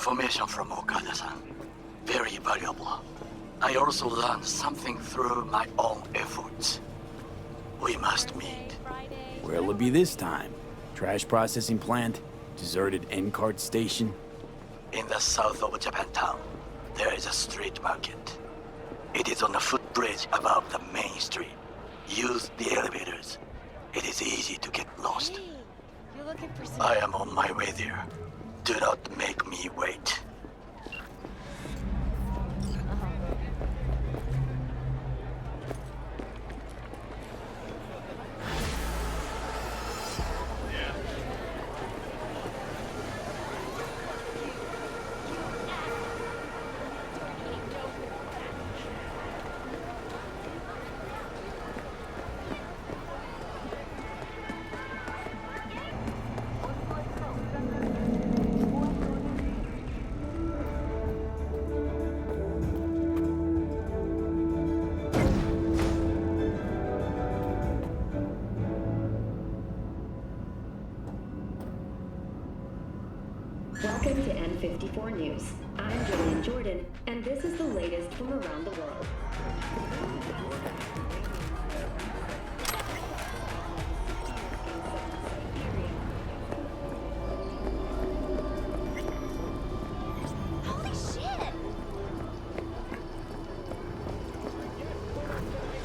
information from Okada-san. Very valuable. I also learned something through my own efforts. We must meet. Where'll it be this time? Trash processing plant? Deserted N-cart station? In the south of Japantown, there is a street market. It is on a footbridge above the main street. Use the elevators. It is easy to get lost. Hey, you're looking for some... I am on my way there. Do not make me wait. Welcome to N54 News. I'm Julian Jordan, and this is the latest from around the world. Holy shit!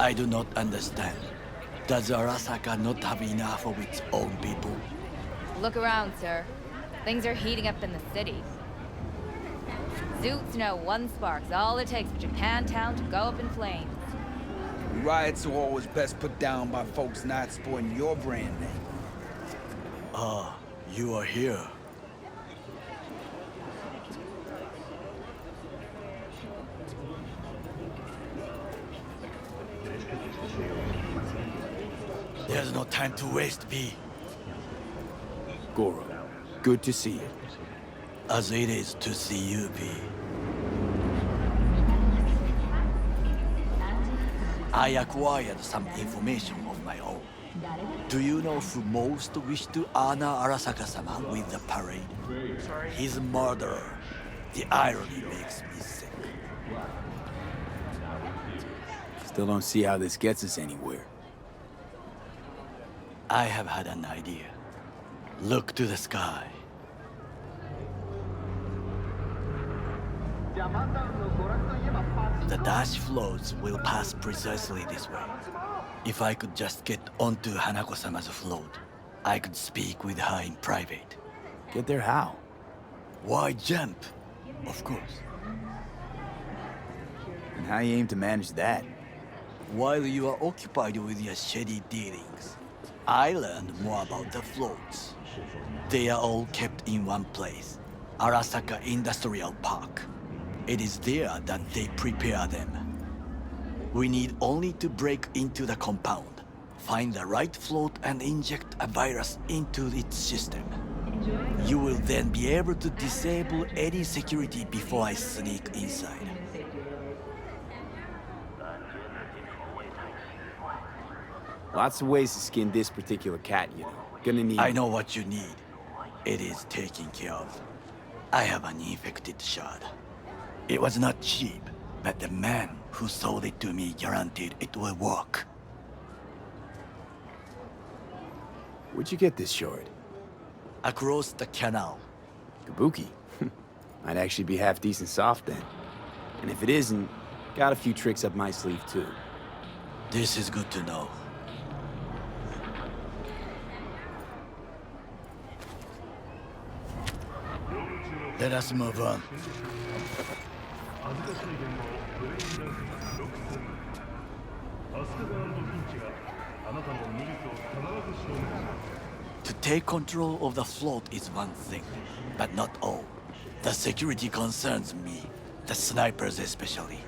I do not understand. Does Arasaka not have enough of its own people? Look around, sir. Things are heating up in the city. Zoots know one spark's all it takes for Japantown to go up in flames. Riots are always best put down by folks not sporting your brand name. Ah, you are here. There's no time to waste, B. Goro, good to see you. As it is to see you, B. I acquired some information of my own. Do you know who most wished to honor Arasaka-sama with the parade? His murderer. The irony makes me sick. Still don't see how this gets us anywhere. I have had an idea. Look to the sky. The dash floats will pass precisely this way. If I could just get onto Hanako-sama's float, I could speak with her in private. Get there how? Why jump? Of course. And how you aim to manage that? While you are occupied with your shady dealings, I learned more about the floats. They are all kept in one place, Arasaka Industrial Park. It is there that they prepare them. We need only to break into the compound, find the right float and inject a virus into its system. You will then be able to disable any security before I sneak inside. Lots of ways to skin this particular cat, you know. Gonna need... I know what you need. It is taken care of. I have an infected shard. It was not cheap, but the man who sold it to me guaranteed it will work. Where'd you get this shard? Across the canal. Kabuki. Might actually be half decent soft then. And if it isn't, got a few tricks up my sleeve too. This is good to know. Let us move on. To take control of the float is one thing, but not all. The security concerns me, the snipers especially.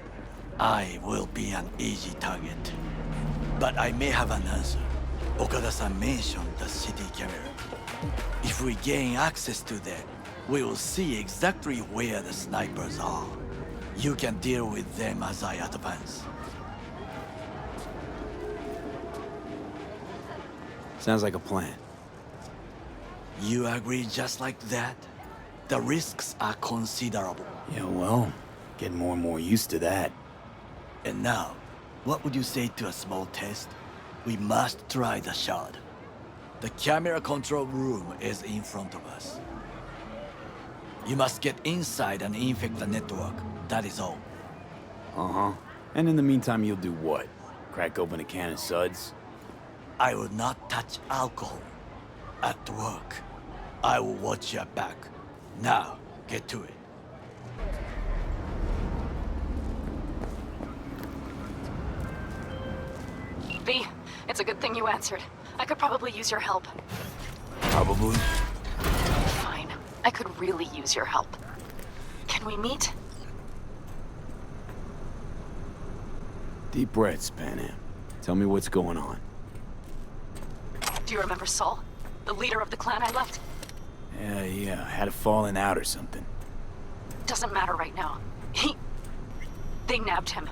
I will be an easy target. But I may have an answer. Okada-san mentioned the city camera. If we gain access to them, we will see exactly where the snipers are. You can deal with them as I advance. Sounds like a plan. You agree just like that? The risks are considerable. Yeah, well, getting more and more used to that. And now, what would you say to a small test? We must try the shard. The camera control room is in front of us. You must get inside and infect the network. That is all. Uh-huh. And in the meantime, you'll do what? Crack open a can of suds? I will not touch alcohol. At work, I will watch your back. Now, get to it. V, it's a good thing you answered. I could probably use your help. Probably. Fine. I could really use your help. Can we meet? Deep breaths, Panam. Tell me what's going on. Do you remember Saul? The leader of the clan I left? Yeah, had a falling out or something. Doesn't matter right now. They nabbed him.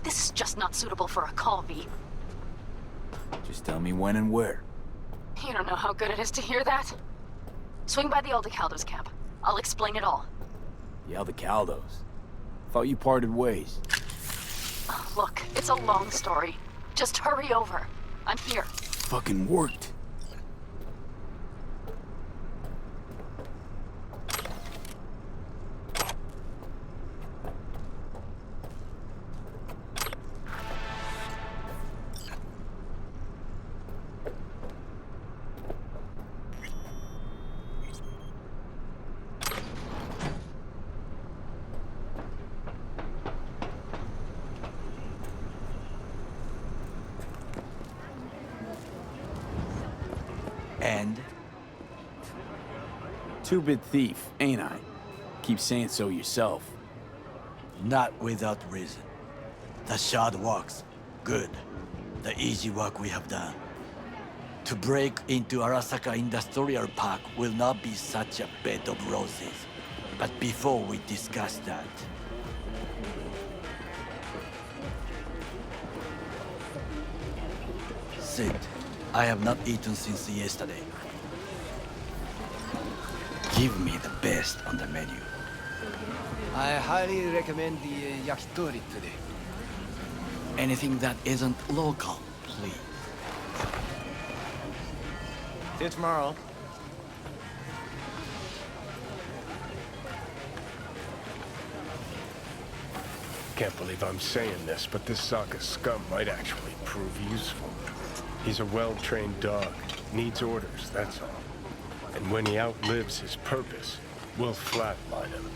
This is just not suitable for a call, V. Just tell me when and where. You don't know how good it is to hear that. Swing by the Aldecaldos camp. I'll explain it all. The Aldecaldos. Thought you parted ways. Look, it's a long story. Just hurry over. I'm here. Fucking worked. And Two-bit thief, ain't I? Keep saying so yourself. not without reason. The shard works. Good. The easy work we have done. To break into Arasaka Industrial Park will not be such a bed of roses. But before we discuss that, sit. I have not eaten since yesterday. Give me the best on the menu. I highly recommend the yakitori today. Anything that isn't local, please. See you tomorrow. Can't believe I'm saying this, but this Sokka scum might actually prove useful. He's a well-trained dog. Needs orders, that's all. And when he outlives his purpose, we'll flatline him.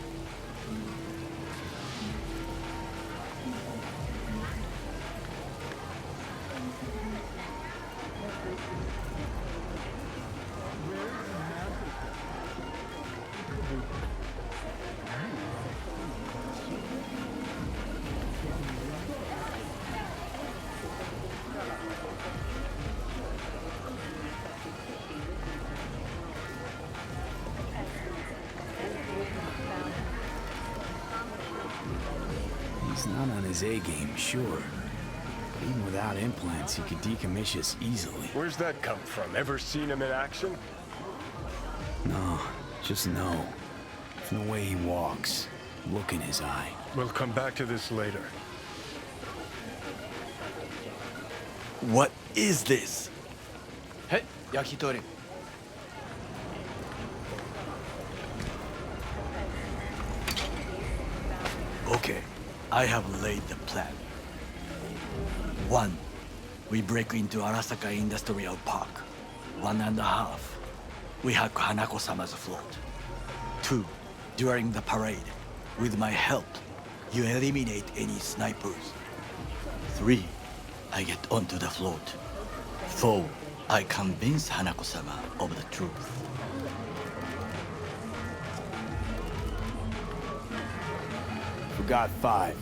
He's not on his A-game, sure. But even without implants, he could decommission us easily. Where's that come from? Ever seen him in action? No, just no. From the way he walks, look in his eye. We'll come back to this later. What is this? Hey, yakitori. Okay, I have laid the plan. 1. We break into Arasaka Industrial Park. 1.5. We hack Hanako-sama's float. 2. During the parade, with my help, you eliminate any snipers. 3. I get onto the float. 4. I convince Hanako-sama of the truth. Forgot 5.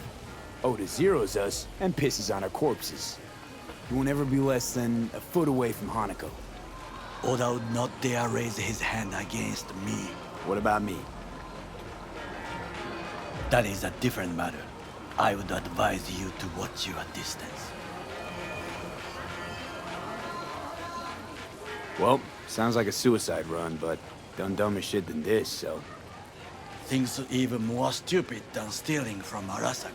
Oda zeroes us and pisses on our corpses. He won't ever be less than a foot away from Hanako. Oda would not dare raise his hand against me. What about me? That is a different matter. I would advise you to watch your distance. Well, sounds like a suicide run, but done dumber shit than this, so Things even more stupid than stealing from Arasaka.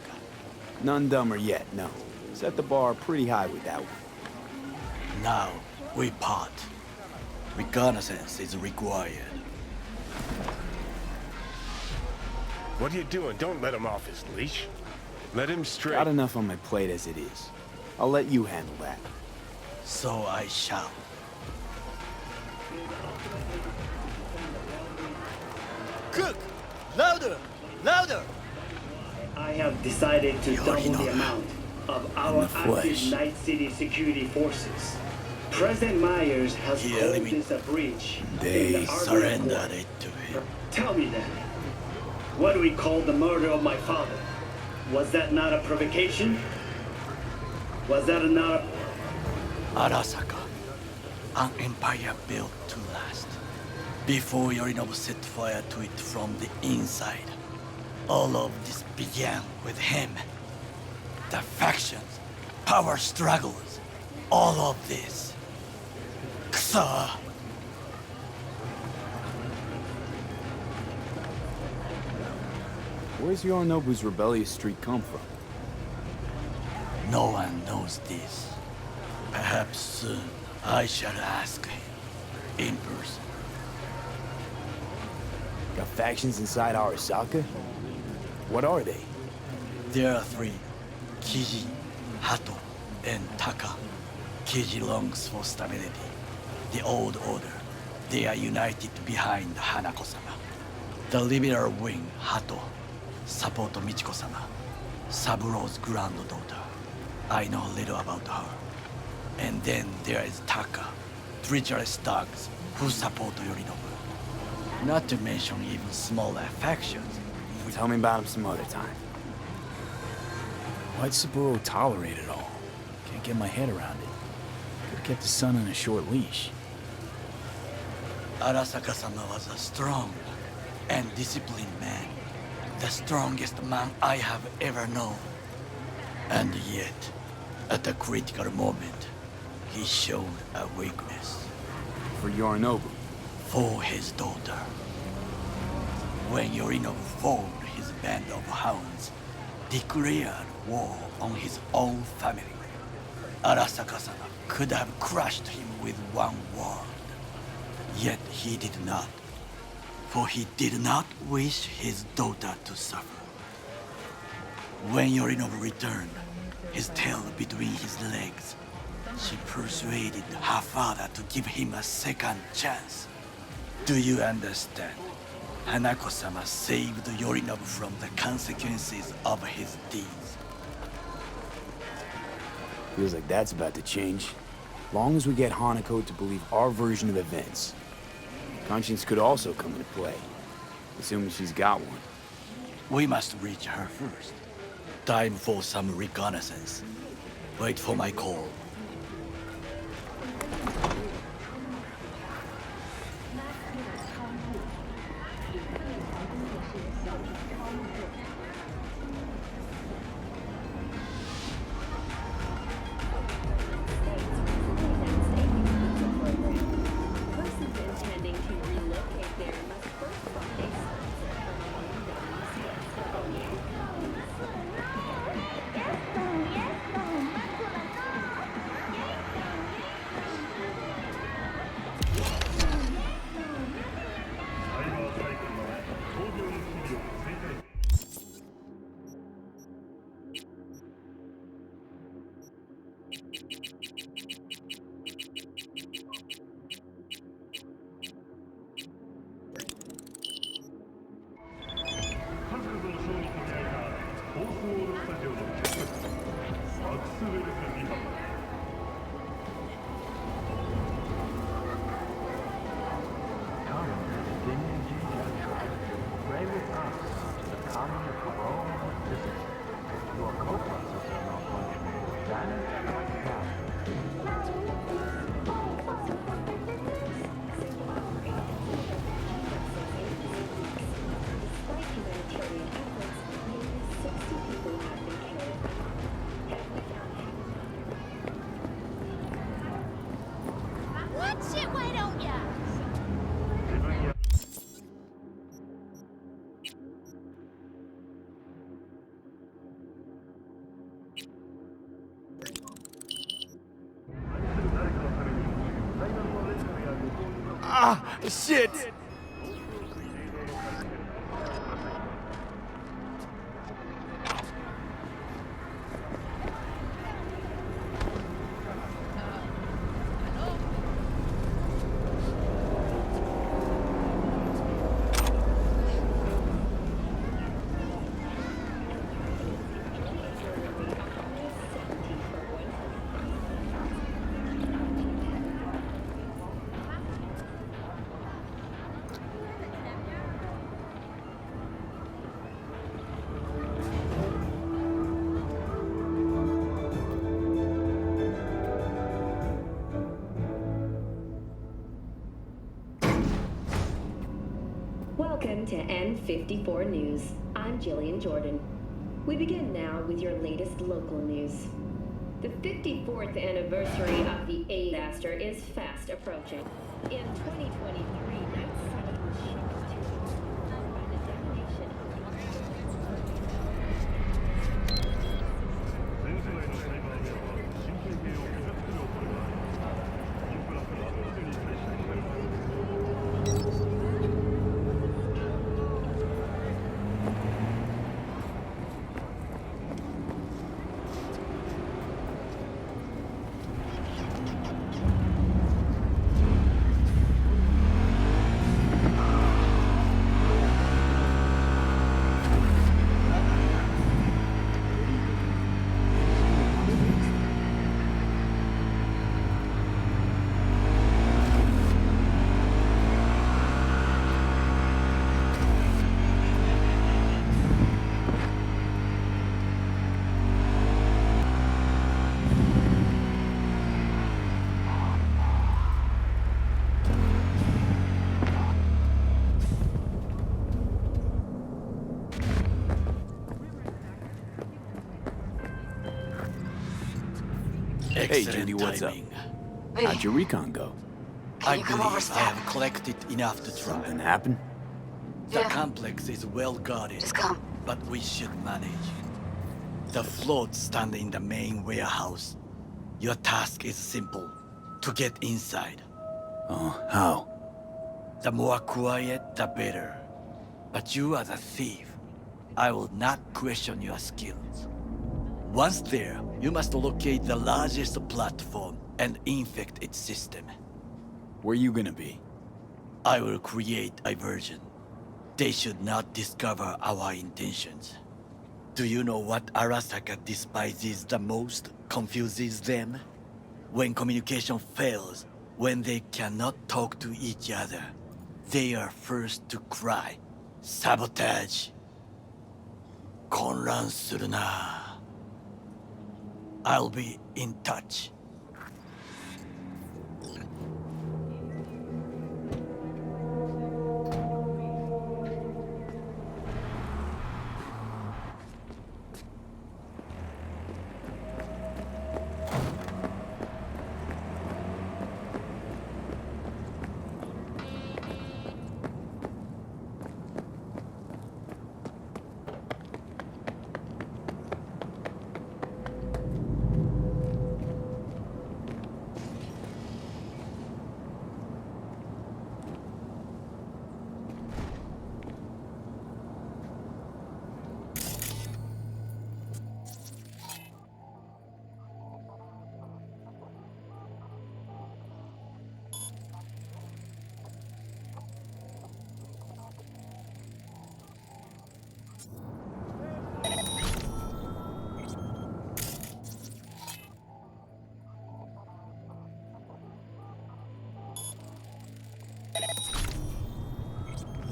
None dumber yet, no. Set the bar pretty high with that one. Now, we part. Reconnaissance is required. What are you doing? Don't let him off his leash. Let him straight. Got enough on my plate as it is. I'll let you handle that. So I shall. Cook! Louder! Louder! I have decided to double the amount of our active flesh. Night City security forces. President Myers has Yeah, called let me- this a breach. in They the Armored surrendered Corps. it to him. Tell me then, what do we call the murder of my father? Was that not a provocation? Was that not a... Arasaka, an empire built to last. Before Yorinobu set fire to it from the inside. All of this began with him. The factions, power struggles, all of this. Kusa! Where's Yorinobu's rebellious streak come from? No one knows this. Perhaps soon I shall ask him in person. Got factions inside Arasaka? What are they? There are three: Kiji, Hato, and Taka. Kiji longs for stability. The old order. They are united behind Hanako-sama. The liberal wing, Hato, support Michiko-sama, Saburo's granddaughter. I know little about her. And then there is Taka, treacherous thugs who support Yorinobu. Not to mention even smaller factions. Tell me about him some other time. Why'd Saburo tolerate it all? Can't get my head around it. Could've kept his son on a short leash. Arasaka-sama was a strong and disciplined man. The strongest man I have ever known. And yet, at a critical moment, he showed a weakness. For Yorinobu. For his daughter. When Yorinobu formed his band of hounds, declared war on his own family, Arasaka-sama could have crushed him with one word. Yet he did not, for he did not wish his daughter to suffer. When Yorinobu returned, his tail between his legs, she persuaded her father to give him a second chance. Do you understand? Hanako-sama saved Yorinobu from the consequences of his deeds. Feels like that's about to change. Long as we get Hanako to believe our version of events. Conscience could also come into play, assuming she's got one. We must reach her first. Time for some reconnaissance. Wait for my call. Persons intending to relocate there must first find a Ah, shit! Welcome to N54 News. I'm Jillian Jordan. We begin now with your latest local news. The 54th anniversary of the A disaster is fast approaching. In 2023, Night City was shipped to by the detonation Hey, Judy, what's up? Hey, How'd your recon go? can I you come believe over, I Step? have collected enough to try. Something happen? The Yeah. complex is well guarded, Just come. but we should manage. The floats stand in the main warehouse. Your task is simple: to get inside. Oh, how? The more quiet, the better. But you are the thief. I will not question your skills. Once there, you must locate the largest platform and infect its system. Where you gonna be? I will create a version. They should not discover our intentions. Do you know what Arasaka despises the most, confuses them? When communication fails, when they cannot talk to each other, they are first to cry, sabotage. 混乱するな. I'll be in touch.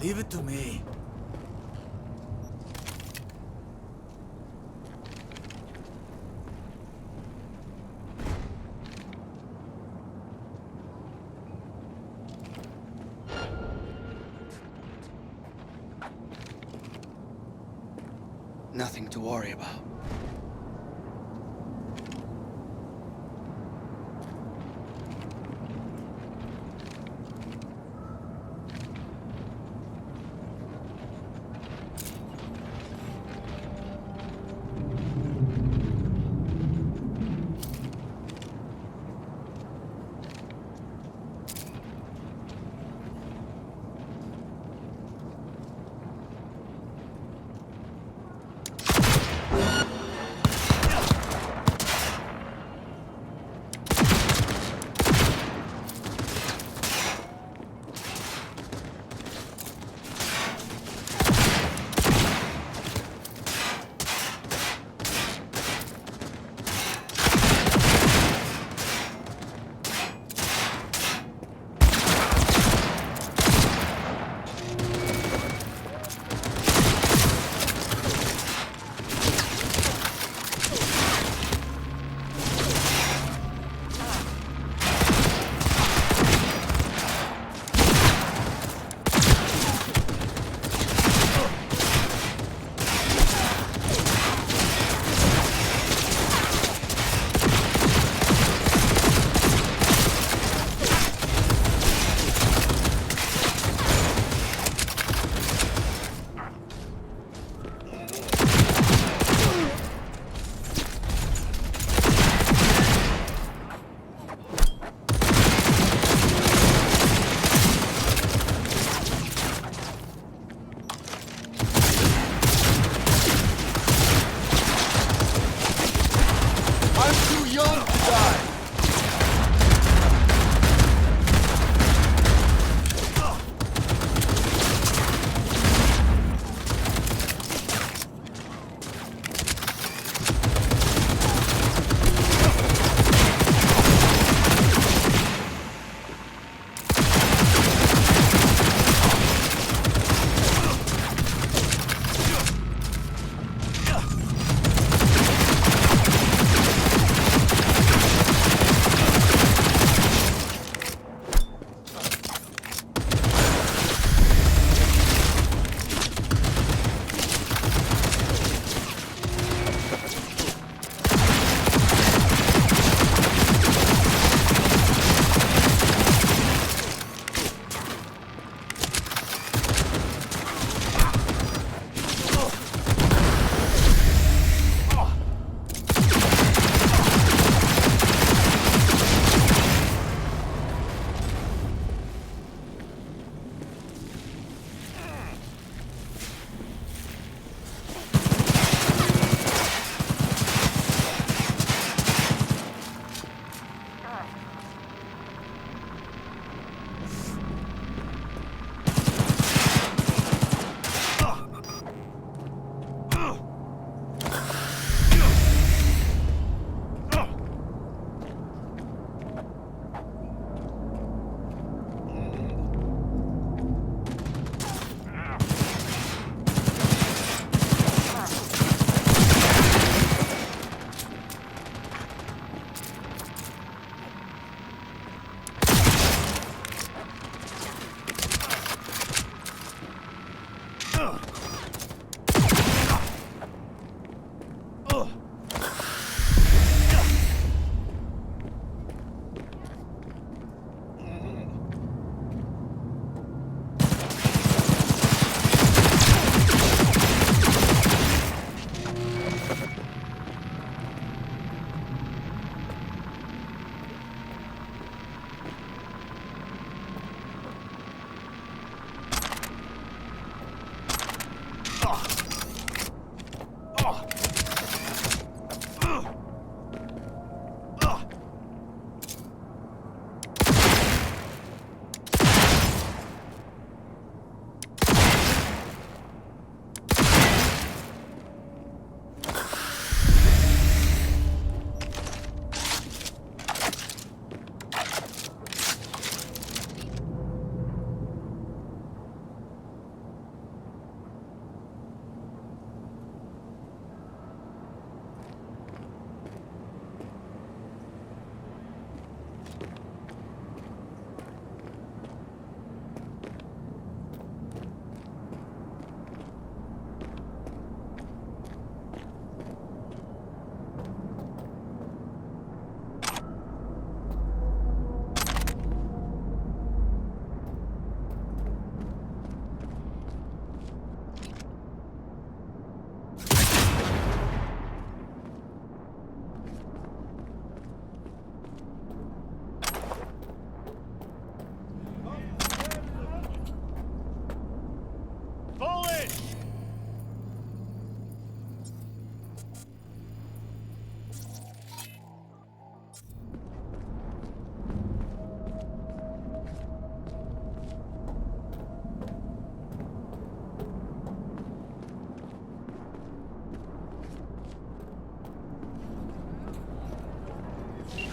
Leave it to me. Nothing to worry about. young to die.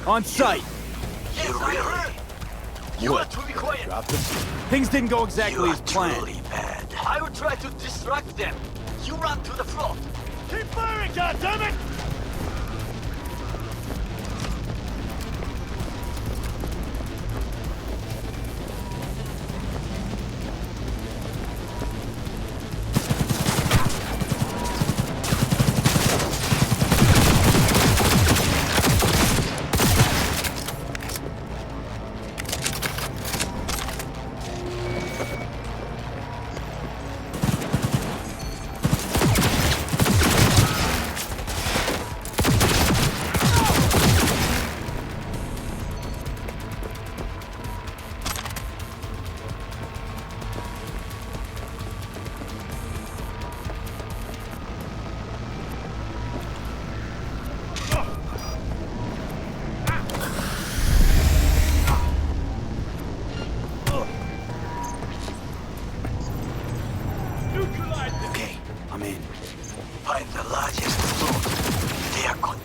On sight! You really? You are to be quiet. Drop them. Things didn't go exactly as planned. Truly bad. I will try to distract them. You run to the front. Keep firing, goddammit!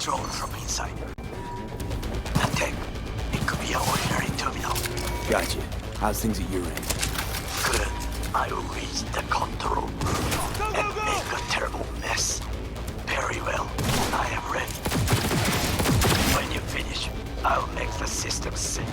drone from inside. The tech, it could be an ordinary terminal. Gotcha. How's things at your end? Good. I will reach the control room and make a terrible mess. Very well. I am ready. When you finish, I'll make the system sync.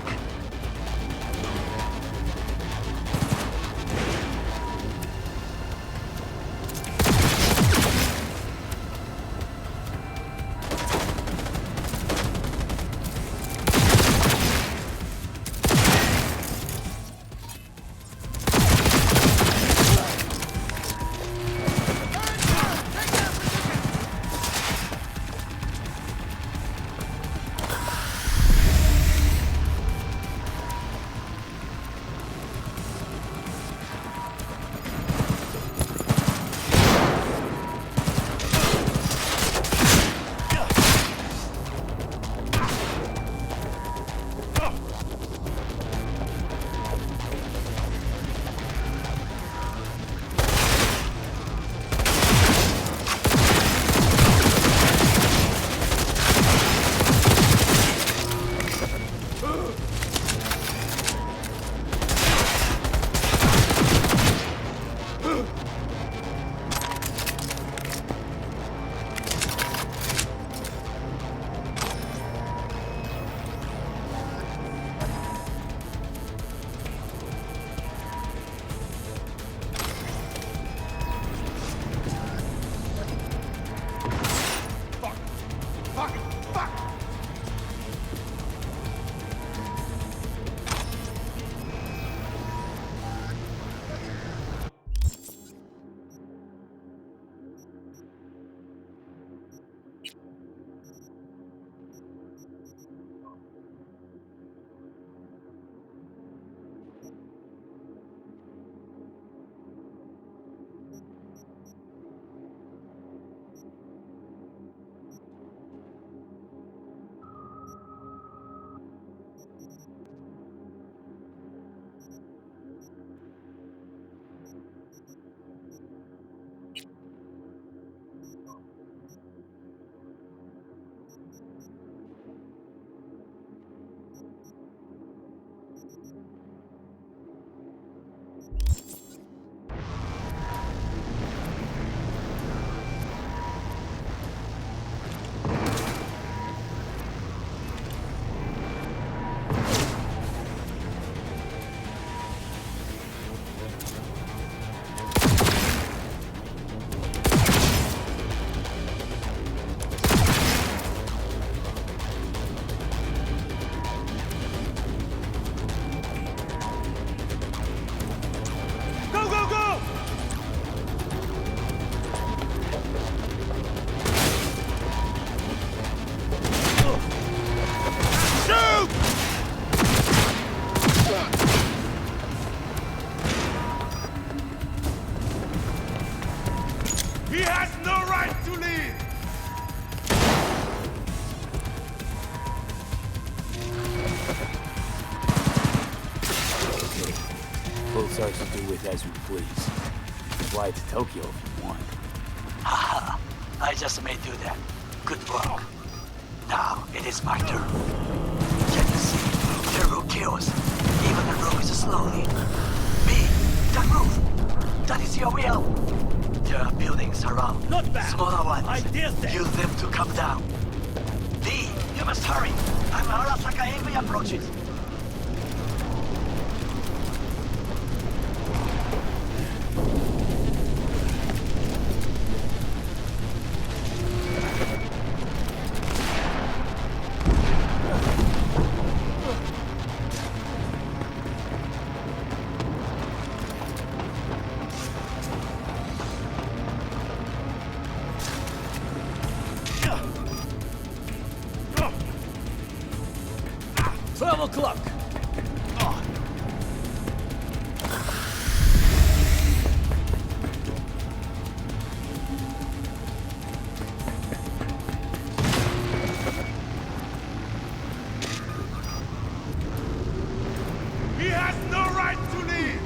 Both sides will do with as we please. Fly to Tokyo if you want. Haha, I just may do that. Good work. Now it is my turn. Can you see? The roof kills. Even the roof is slowly. B, the roof. That is your will. There are buildings around. Not bad. Smaller ones. I dare say. Use them to come down. D, you must hurry. I'm Arasaka Heavy approaches. O'clock. He has no right to leave!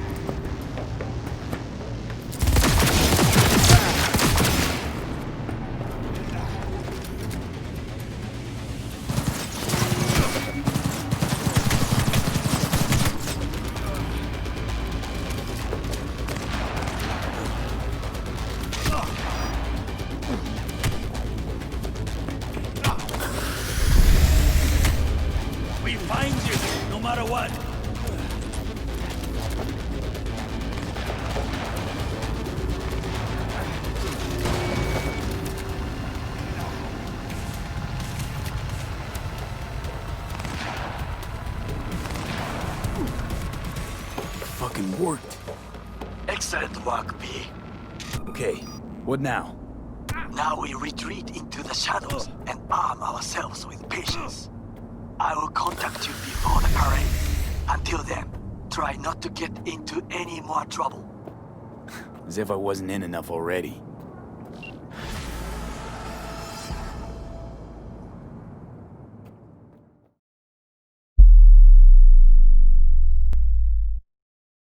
matter what. Fucking worked. Excellent work, B. Okay, what now? Now we retreat into the shadows and arm ourselves with patience. I will contact you before the parade. Until then, try not to get into any more trouble. As if I wasn't in enough already.